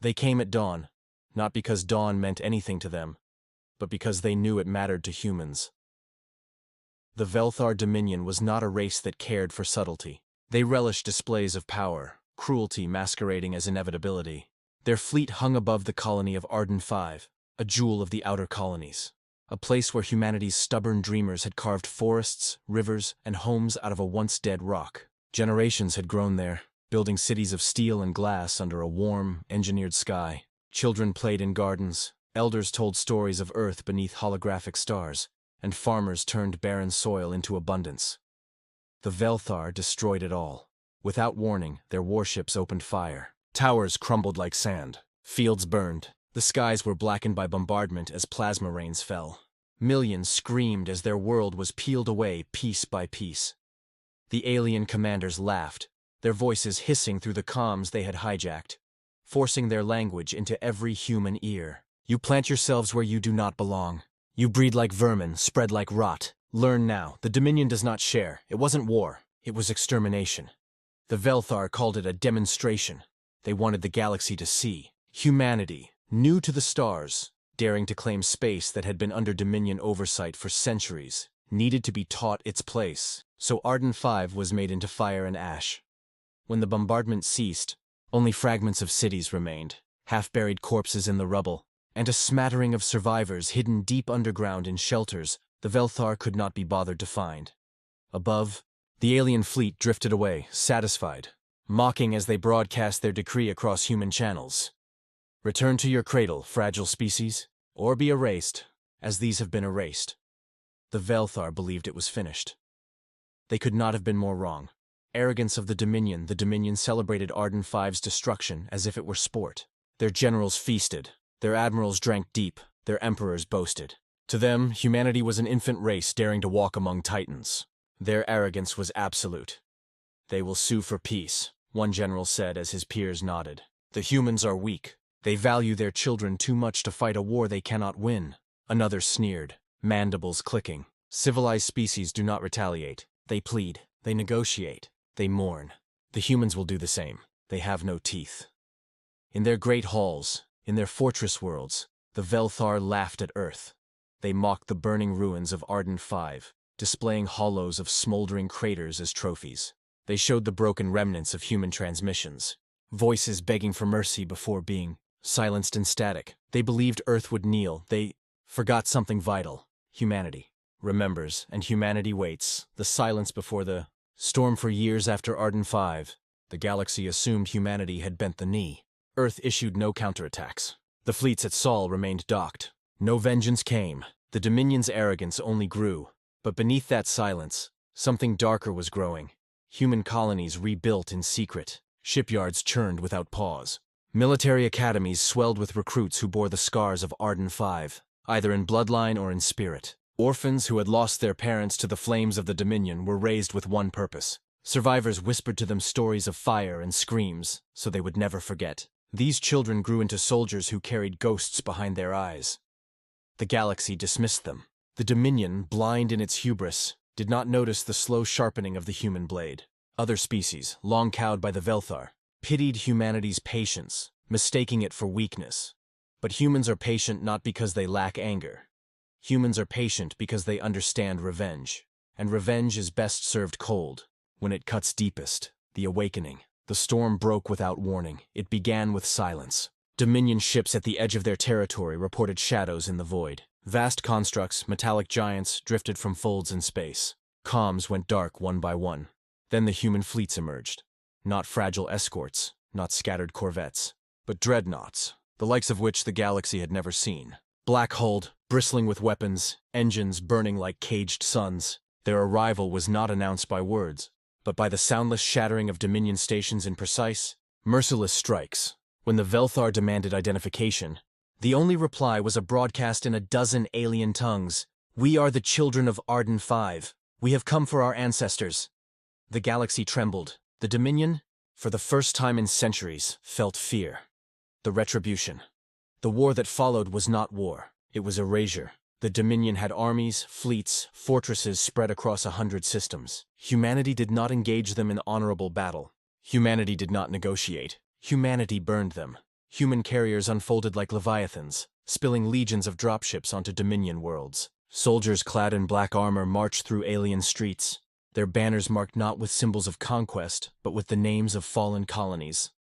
They came at dawn, not because dawn meant anything to them, but because they knew it mattered to humans. The Velthar Dominion was not a race that cared for subtlety. They relished displays of power, cruelty masquerading as inevitability. Their fleet hung above the colony of Arden V, a jewel of the outer colonies, a place where humanity's stubborn dreamers had carved forests, rivers, and homes out of a once-dead rock. Generations had grown there, building cities of steel and glass under a warm, engineered sky. Children played in gardens, elders told stories of Earth beneath holographic stars, and farmers turned barren soil into abundance. The Velthar destroyed it all. Without warning, their warships opened fire. Towers crumbled like sand. Fields burned. The skies were blackened by bombardment as plasma rains fell. Millions screamed as their world was peeled away piece by piece. The alien commanders laughed, their voices hissing through the comms they had hijacked, forcing their language into every human ear. You plant yourselves where you do not belong. You breed like vermin, spread like rot. Learn now, the Dominion does not share. It wasn't war, it was extermination. The Velthar called it a demonstration. They wanted the galaxy to see. Humanity, new to the stars, daring to claim space that had been under Dominion oversight for centuries, needed to be taught its place. So Arden V was made into fire and ash. When the bombardment ceased, only fragments of cities remained, half-buried corpses in the rubble, and a smattering of survivors hidden deep underground in shelters the Velthar could not be bothered to find. Above, the alien fleet drifted away, satisfied, mocking as they broadcast their decree across human channels. Return to your cradle, fragile species, or be erased, as these have been erased. The Velthar believed it was finished. They could not have been more wrong. Arrogance of the Dominion celebrated Arden V's destruction as if it were sport. Their generals feasted, their admirals drank deep, their emperors boasted. To them, humanity was an infant race daring to walk among titans. Their arrogance was absolute. They will sue for peace, one general said as his peers nodded. The humans are weak. They value their children too much to fight a war they cannot win. Another sneered, mandibles clicking. Civilized species do not retaliate. They plead. They negotiate. They mourn. The humans will do the same. They have no teeth. In their great halls, in their fortress worlds, the Velthar laughed at Earth. They mocked the burning ruins of Arden V, displaying hollows of smoldering craters as trophies. They showed the broken remnants of human transmissions, voices begging for mercy before being silenced and static. They believed Earth would kneel. They forgot something vital. Humanity remembers, and humanity waits. The silence before the storm. For years after Arden V, the galaxy assumed humanity had bent the knee. Earth issued no counterattacks. The fleets at Sol remained docked. No vengeance came. The Dominion's arrogance only grew. But beneath that silence, something darker was growing. Human colonies rebuilt in secret. Shipyards churned without pause. Military academies swelled with recruits who bore the scars of Arden V, either in bloodline or in spirit. Orphans who had lost their parents to the flames of the Dominion were raised with one purpose. Survivors whispered to them stories of fire and screams, so they would never forget. These children grew into soldiers who carried ghosts behind their eyes. The galaxy dismissed them. The Dominion, blind in its hubris, did not notice the slow sharpening of the human blade. Other species, long cowed by the Velthar, pitied humanity's patience, mistaking it for weakness. But humans are patient not because they lack anger. Humans are patient because they understand revenge. And revenge is best served cold, when it cuts deepest. The awakening. The storm broke without warning. It began with silence. Dominion ships at the edge of their territory reported shadows in the void. Vast constructs, metallic giants, drifted from folds in space. Comms went dark one by one. Then the human fleets emerged. Not fragile escorts, not scattered corvettes, but dreadnoughts, the likes of which the galaxy had never seen. Black-hulled, bristling with weapons, engines burning like caged suns. Their arrival was not announced by words, but by the soundless shattering of Dominion stations in precise, merciless strikes. When the Velthar demanded identification, the only reply was a broadcast in a dozen alien tongues. We are the children of Arden V. We have come for our ancestors. The galaxy trembled. The Dominion, for the first time in centuries, felt fear. The retribution. The war that followed was not war. It was erasure. The Dominion had armies, fleets, fortresses spread across 100 systems. Humanity did not engage them in honorable battle. Humanity did not negotiate. Humanity burned them. Human carriers unfolded like leviathans, spilling legions of dropships onto Dominion worlds. Soldiers clad in black armor marched through alien streets, their banners marked not with symbols of conquest, but with the names of fallen colonies.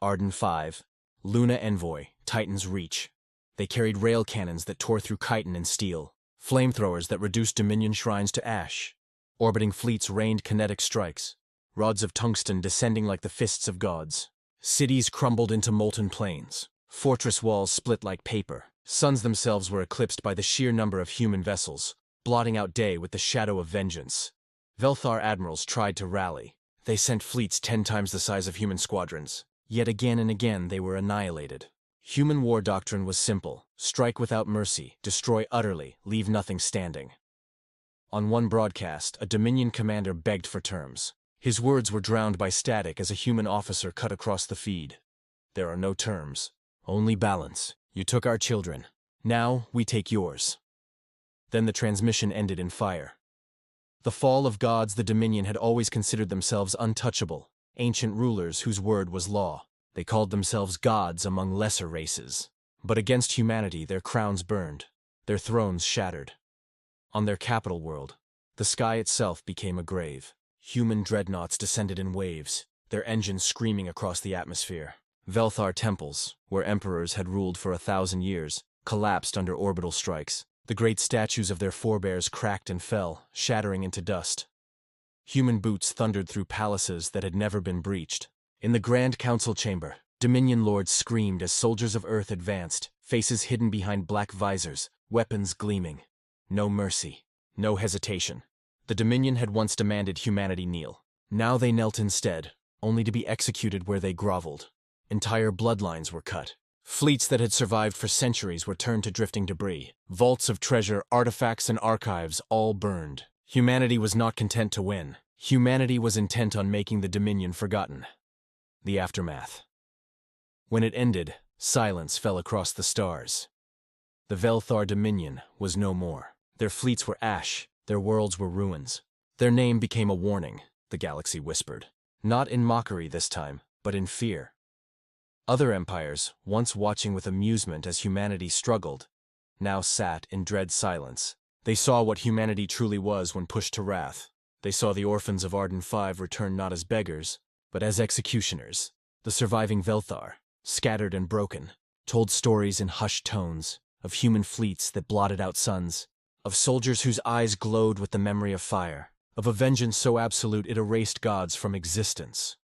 Arden 5, Luna Envoy, Titan's Reach. They carried rail cannons that tore through chitin and steel, flamethrowers that reduced Dominion shrines to ash. Orbiting fleets rained kinetic strikes, rods of tungsten descending like the fists of gods. Cities crumbled into molten plains. Fortress walls split like paper. Suns themselves were eclipsed by the sheer number of human vessels, blotting out day with the shadow of vengeance. Velthar admirals tried to rally. They sent fleets 10 times the size of human squadrons. Yet again and again they were annihilated. Human war doctrine was simple: strike without mercy, destroy utterly, leave nothing standing. On one broadcast, a Dominion commander begged for terms. His words were drowned by static as a human officer cut across the feed. There are no terms, only balance. You took our children. Now we take yours. Then the transmission ended in fire. The fall of gods, the Dominion had always considered themselves untouchable, ancient rulers whose word was law. They called themselves gods among lesser races. But against humanity their crowns burned, their thrones shattered. On their capital world, the sky itself became a grave. Human dreadnoughts descended in waves, their engines screaming across the atmosphere. Velthar temples, where emperors had ruled for 1,000 years, collapsed under orbital strikes. The great statues of their forebears cracked and fell, shattering into dust. Human boots thundered through palaces that had never been breached. In the Grand Council chamber, Dominion lords screamed as soldiers of Earth advanced, faces hidden behind black visors, weapons gleaming. No mercy, no hesitation. The Dominion had once demanded humanity kneel. Now they knelt instead, only to be executed where they groveled. Entire bloodlines were cut. Fleets that had survived for centuries were turned to drifting debris. Vaults of treasure, artifacts, and archives all burned. Humanity was not content to win. Humanity was intent on making the Dominion forgotten. The aftermath. When it ended, silence fell across the stars. The Velthar Dominion was no more. Their fleets were ash, their worlds were ruins. Their name became a warning, the galaxy whispered. Not in mockery this time, but in fear. Other empires, once watching with amusement as humanity struggled, now sat in dread silence. They saw what humanity truly was when pushed to wrath. They saw the orphans of Arden 5 return not as beggars, but as executioners. The surviving Velthar, scattered and broken, told stories in hushed tones of human fleets that blotted out suns, of soldiers whose eyes glowed with the memory of fire, of a vengeance so absolute it erased gods from existence.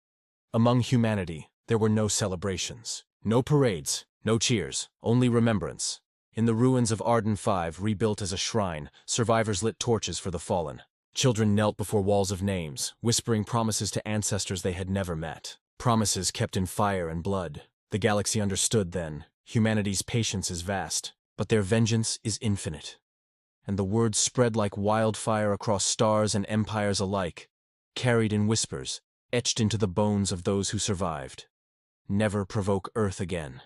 Among humanity, there were no celebrations, no parades, no cheers, only remembrance. In the ruins of Arden 5, rebuilt as a shrine, survivors lit torches for the fallen. Children knelt before walls of names, whispering promises to ancestors they had never met. Promises kept in fire and blood. The galaxy understood then. Humanity's patience is vast, but their vengeance is infinite. And the word spread like wildfire across stars and empires alike, carried in whispers, etched into the bones of those who survived. Never provoke Earth again.